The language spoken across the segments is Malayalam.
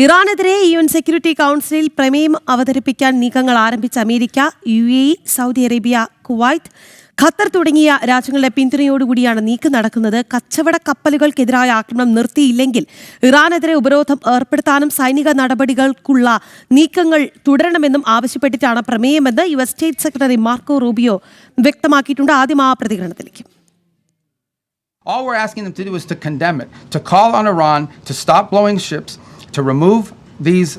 ഇറാനെതിരെ UN സെക്യൂരിറ്റി കൗൺസിലിൽ പ്രമേയം അവതരിപ്പിക്കാൻ നീക്കങ്ങൾ ആരംഭിച്ച America, UAE, Saudi Arabia, Kuwait, Qatar തുടങ്ങിയ രാജ്യങ്ങളുടെ പിന്തുണയോടുകൂടിയാണ് നീക്കം നടക്കുന്നത്. കച്ചവട കപ്പലുകൾക്കെതിരായ ആക്രമണം നിർത്തിയില്ലെങ്കിൽ ഇറാനെതിരെ ഉപരോധം ഏർപ്പെടുത്താനും സൈനിക നടപടികൾക്കുള്ള നീക്കങ്ങൾ തുടരണമെന്നും ആവശ്യപ്പെട്ടിട്ടാണ് പ്രമേയമെന്ന് US state secretary Marco Rubio വ്യക്തമാക്കിയിട്ടുണ്ട്. ആദ്യം ആ പ്രതികരണത്തിലേക്ക്. All we're asking them to do is to condemn it, to call on Iran to stop blowing ships, to remove these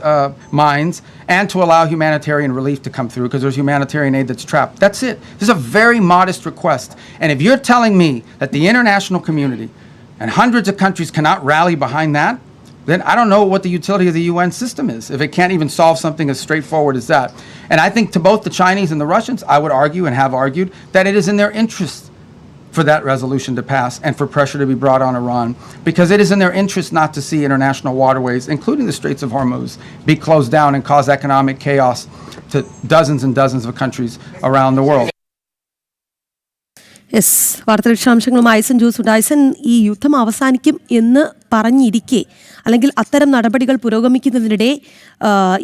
mines, and to allow humanitarian relief to come through, because there's humanitarian aid that's trapped. That's it. This is a very modest request. And if you're telling me that the international community and hundreds of countries cannot rally behind that, then I don't know what the utility of the UN system is, if it can't even solve something as straightforward as that. And I think to both the Chinese and the Russians, I would argue and have argued that it is in their interest for that resolution to pass and for pressure to be brought on Iran, because it is in their interest not to see international waterways, including the Straits of Hormuz, be closed down and cause economic chaos to dozens and dozens of countries around the world. Yes, വാർത്താ വിശദാംശങ്ങളുമായി ഐസൻ ജോസ്. ഐസൻ, ഈ യുദ്ധം അവസാനിക്കും എന്ന് പറഞ്ഞിരിക്കെ, അല്ലെങ്കിൽ അത്തരം നടപടികൾ പുരോഗമിക്കുന്നതിനിടെ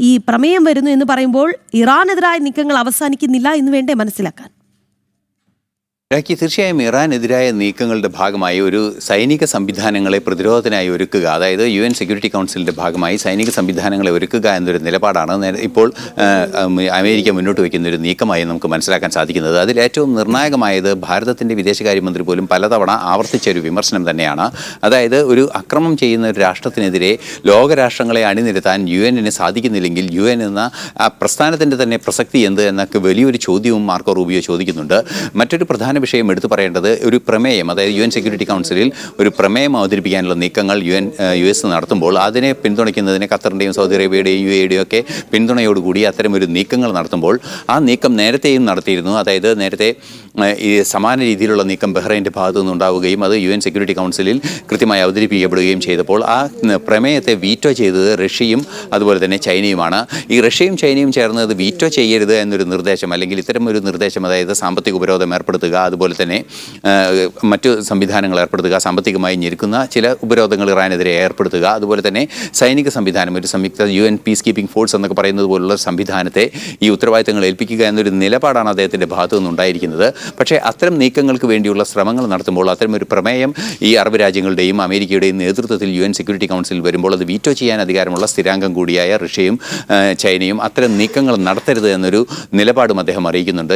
ഈ പ്രമേയം വരുന്നു എന്ന് പറയുമ്പോൾ ഇറാനെതിരായ നീക്കങ്ങൾ അവസാനിക്കുന്നില്ല എന്ന് വേണ്ടേ മനസ്സിലാക്കാൻ? തീർച്ചയായും ഇറാനെതിരായ നീക്കങ്ങളുടെ ഭാഗമായി ഒരു സൈനിക സംവിധാനങ്ങളെ പ്രതിരോധത്തിനായി ഒരുക്കുക, അതായത് UN സെക്യൂരിറ്റി കൗൺസിലിൻ്റെ ഭാഗമായി സൈനിക സംവിധാനങ്ങളെ ഒരുക്കുക എന്നൊരു നിലപാടാണ് ഇപ്പോൾ അമേരിക്ക മുന്നോട്ട് വയ്ക്കുന്ന ഒരു നീക്കമായി നമുക്ക് മനസ്സിലാക്കാൻ സാധിക്കുന്നത്. അതിൽ ഏറ്റവും നിർണായകമായത് ഭാരതത്തിൻ്റെ വിദേശകാര്യമന്ത്രി പോലും പലതവണ ആവർത്തിച്ച ഒരു വിമർശനം തന്നെയാണ്. അതായത് ഒരു അക്രമം ചെയ്യുന്ന ഒരു രാഷ്ട്രത്തിനെതിരെ ലോകരാഷ്ട്രങ്ങളെ അണിനിരത്താൻ UN സാധിക്കുന്നില്ലെങ്കിൽ UN എന്ന പ്രസ്ഥാനത്തിൻ്റെ തന്നെ പ്രസക്തി എന്ത് എന്നൊക്കെ വലിയൊരു ചോദ്യവും മാർക്കോ റൂബിയോ ചോദിക്കുന്നുണ്ട്. മറ്റൊരു പ്രധാന വിഷയം എടുത്തു പറയേണ്ടത് ഒരു പ്രമേയം, അതായത് UN സെക്യൂരിറ്റി കൗൺസിലിൽ ഒരു പ്രമേയം അവതരിപ്പിക്കാനുള്ള നീക്കങ്ങൾ US നടത്തുമ്പോൾ അതിനെ പിന്തുണയ്ക്കുന്നതിന് ഖത്തറിൻ്റെയും സൗദി അറേബ്യയുടെയും UAEയുടെയും ഒക്കെ പിന്തുണയോടുകൂടി അത്തരം ഒരു നീക്കങ്ങൾ നടത്തുമ്പോൾ ആ നീക്കം നേരത്തെയും നടത്തിയിരുന്നു. അതായത് നേരത്തെ ഈ സമാന രീതിയിലുള്ള നീക്കം ബഹ്റൈൻ്റെ ഭാഗത്തു നിന്നുണ്ടാവുകയും അത് UN സെക്യൂരിറ്റി കൗൺസിലിൽ കൃത്യമായി അവതരിപ്പിക്കപ്പെടുകയും ചെയ്തപ്പോൾ ആ പ്രമേയത്തെ വീറ്റോ ചെയ്തത് റഷ്യയും അതുപോലെ തന്നെ ചൈനയുമാണ്. ഈ റഷ്യയും ചൈനയും ചേർന്ന് അത് വീറ്റോ ചെയ്യരുത് എന്നൊരു നിർദ്ദേശം, അല്ലെങ്കിൽ ഇത്തരം ഒരു നിർദ്ദേശം, അതായത് സാമ്പത്തിക ഉപരോധം ഏർപ്പെടുത്തുക, അതുപോലെ തന്നെ മറ്റു സംവിധാനങ്ങൾ ഏർപ്പെടുത്തുക, സാമ്പത്തികമായി ഞെരുക്കുന്ന ചില ഉപരോധങ്ങൾ ഇറാനെതിരെ ഏർപ്പെടുത്തുക, അതുപോലെ തന്നെ സൈനിക സംവിധാനം, ഒരു സംയുക്ത UN പീസ് കീപ്പിംഗ് ഫോഴ്സ് എന്നൊക്കെ പറയുന്നത് പോലുള്ള സംവിധാനത്തെ ഈ ഉത്തരവാദിത്തങ്ങൾ ഏൽപ്പിക്കുക എന്നൊരു നിലപാടാണ് അദ്ദേഹത്തിൻ്റെ ഭാഗത്തു നിന്നുണ്ടായിരിക്കുന്നത്. പക്ഷേ അത്തരം നീക്കങ്ങൾക്ക് വേണ്ടിയുള്ള ശ്രമങ്ങൾ നടത്തുമ്പോൾ അത്തരം ഒരു പ്രമേയം ഈ അറബ് രാജ്യങ്ങളുടെയും അമേരിക്കയുടെയും നേതൃത്വത്തിൽ UN സെക്യൂരിറ്റി കൗൺസിലിൽ വരുമ്പോൾ അത് വീറ്റോ ചെയ്യാൻ അധികാരമുള്ള സ്ഥിരാംഗം കൂടിയായ റഷ്യയും ചൈനയും അത്തരം നീക്കങ്ങൾ നടത്തരുത് എന്നൊരു നിലപാടും അദ്ദേഹം അറിയിക്കുന്നുണ്ട്.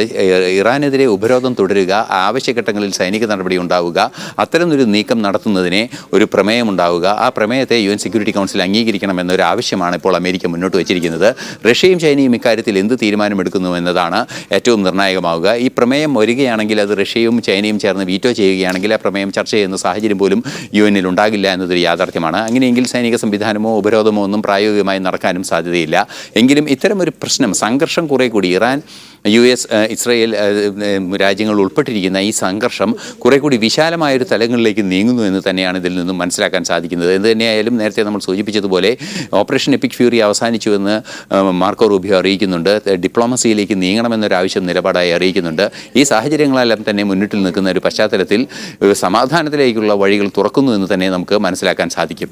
ഇറാനെതിരെ ഉപരോധം തുടരുക, ആവശ്യഘട്ടങ്ങളിൽ സൈനിക നടപടി ഉണ്ടാവുക, അത്തരമൊരു നീക്കം നടത്തുന്നതിനെ ഒരു പ്രമേയം ഉണ്ടാവുക, ആ പ്രമേയത്തെ UN സെക്യൂരിറ്റി കൗൺസിൽ അംഗീകരിക്കണം എന്നൊരു ആവശ്യമാണ് ഇപ്പോൾ അമേരിക്ക മുന്നോട്ട് വെച്ചിരിക്കുന്നത്. റഷ്യയും ചൈനയും ഇക്കാര്യത്തിൽ എന്ത് തീരുമാനമെടുക്കുന്നു എന്നതാണ് ഏറ്റവും നിർണായകമാവുക. ഈ പ്രമേയം വരികയാണെങ്കിൽ അത് റഷ്യയും ചൈനയും ചേർന്ന് വീറ്റോ ചെയ്യുകയാണെങ്കിൽ ആ പ്രമേയം ചർച്ച ചെയ്യുന്ന സാഹചര്യം പോലും UN ഉണ്ടാകില്ല എന്നതൊരു യാഥാർത്ഥ്യമാണ്. അങ്ങനെയെങ്കിൽ സൈനിക സംവിധാനമോ ഉപരോധമോ ഒന്നും പ്രായോഗികമായി നടക്കാനും സാധ്യതയില്ല. എങ്കിലും ഇത്തരം ഒരു പ്രശ്നം, സംഘർഷം കുറെ കൂടി ഇറാൻ, US, ഇസ്രായേൽ രാജ്യങ്ങൾ ഉൾപ്പെട്ടിരിക്കുന്ന ഈ സംഘർഷം കുറെ കൂടി വിശാലമായൊരു തലങ്ങളിലേക്ക് നീങ്ങുന്നു എന്ന് തന്നെയാണ് ഇതിൽ നിന്നും മനസ്സിലാക്കാൻ സാധിക്കുന്നത്. എന്ത് തന്നെയായാലും നേരത്തെ നമ്മൾ സൂചിപ്പിച്ചതുപോലെ ഓപ്പറേഷൻ എപ്പിക് ഫ്യൂറി അവസാനിച്ചുവെന്ന് മാർക്കോ റൂബിയോ അറിയിക്കുന്നുണ്ട്. ഡിപ്ലോമസിയിലേക്ക് നീങ്ങണമെന്നൊരാവശ്യം നിലപാടായി അറിയിക്കുന്നുണ്ട്. ഈ സാഹചര്യങ്ങളെല്ലാം തന്നെ മുന്നിട്ടിൽ നിൽക്കുന്ന ഒരു പശ്ചാത്തലത്തിൽ സമാധാനത്തിലേക്കുള്ള വഴികൾ തുറക്കുന്നു എന്ന് തന്നെ നമുക്ക് മനസ്സിലാക്കാൻ സാധിക്കും.